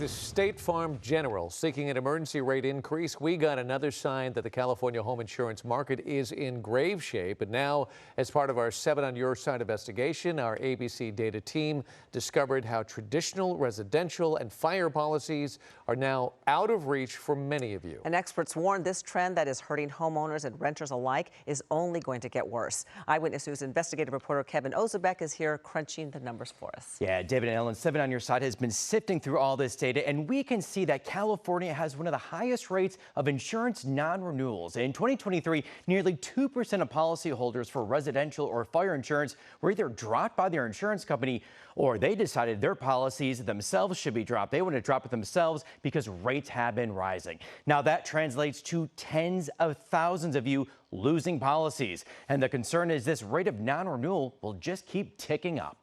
is State Farm General seeking an emergency rate increase. We got another sign that the California home insurance market is in grave shape. And now, as part of our 7 on Your Side investigation, our ABC data team discovered how traditional residential and fire policies are now out of reach for many of you. And experts warn this trend that is hurting homeowners and renters alike is only going to get worse. Eyewitness News investigative reporter Kevin Ozebek is here crunching the numbers for us. Yeah, David and Ellen, 7 on Your Side has been sifting through all this data, and we can see that California has one of the highest rates of insurance non-renewals. In 2023, nearly 2% of policyholders for residential or fire insurance were either dropped by their insurance company or they decided their policies themselves should be dropped. They want to drop it themselves because rates have been rising. Now that translates to tens of thousands of you losing policies. And the concern is this rate of non-renewal will just keep ticking up.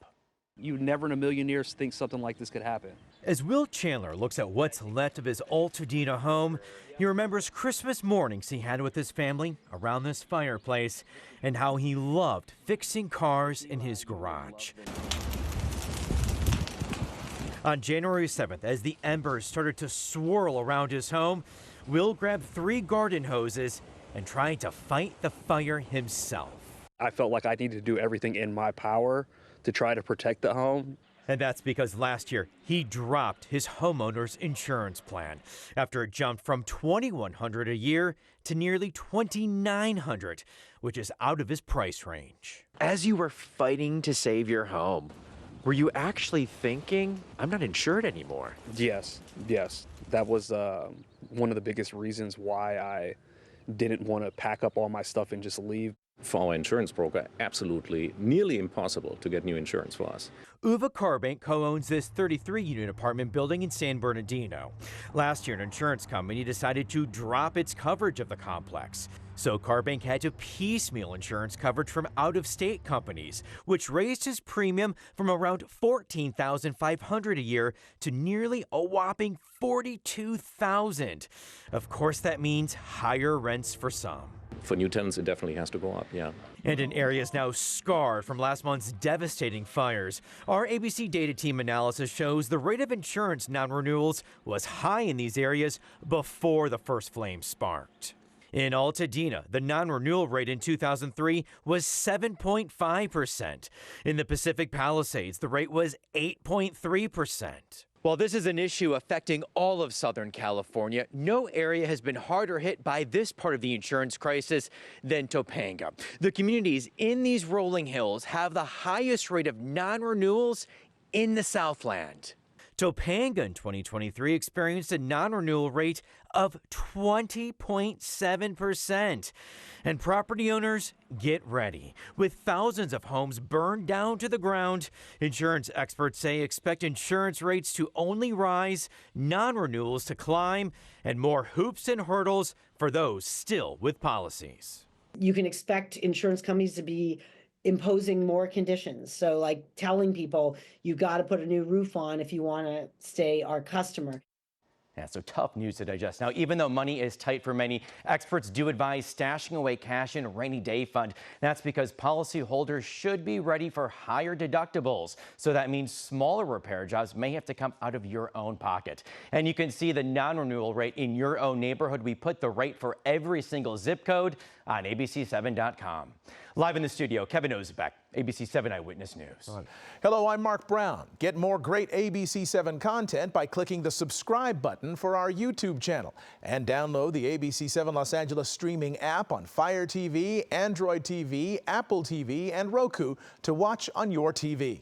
You'd never in a million years think something like this could happen. As Will Chandler looks at what's left of his Altadena home, he remembers Christmas mornings he had with his family around this fireplace and how he loved fixing cars in his garage. On January 7th, as the embers started to swirl around his home, Will grabbed 3 garden hoses and tried to fight the fire himself. I felt like I needed to do everything in my power to try to protect the home. And that's because last year he dropped his homeowner's insurance plan after it jumped from $2,100 a year to nearly $2,900, which is out of his price range. As you were fighting to save your home, were you actually thinking, I'm not insured anymore? Yes. That was one of the biggest reasons why I didn't want to pack up all my stuff and just leave. For our insurance broker, absolutely nearly impossible to get new insurance for us. Uva Carbank co-owns this 33-unit apartment building in San Bernardino. Last year, an insurance company decided to drop its coverage of the complex. So Carbank had to piecemeal insurance coverage from out-of-state companies, which raised his premium from around $14,500 a year to nearly a whopping $42,000. Of course, that means higher rents for some. For new tenants, it definitely has to go up, yeah. And in areas now scarred from last month's devastating fires, our ABC data team analysis shows the rate of insurance non-renewals was high in these areas before the first flame sparked. In Altadena, the non-renewal rate in 2003 was 7.5%. In the Pacific Palisades, the rate was 8.3%. While this is an issue affecting all of Southern California, no area has been harder hit by this part of the insurance crisis than Topanga. The communities in these rolling hills have the highest rate of non-renewals in the Southland. Topanga in 2023 experienced a non-renewal rate of 20.7%. And property owners, get ready. With thousands of homes burned down to the ground, insurance experts say expect insurance rates to only rise, non-renewals to climb, and more hoops and hurdles for those still with policies. You can expect insurance companies to be imposing more conditions. So like telling people you got to put a new roof on if you want to stay our customer. Yeah, so tough news to digest. Now, even though money is tight for many, experts do advise stashing away cash in a rainy day fund. That's because policyholders should be ready for higher deductibles. So that means smaller repair jobs may have to come out of your own pocket. And you can see the non-renewal rate in your own neighborhood. We put the rate for every single zip code on abc7.com. Live in the studio, Kevin Ozebek, ABC 7 Eyewitness News. Hello, I'm Mark Brown. Get more great ABC 7 content by clicking the subscribe button for our YouTube channel and download the ABC 7 Los Angeles streaming app on Fire TV, Android TV, Apple TV, and Roku to watch on your TV.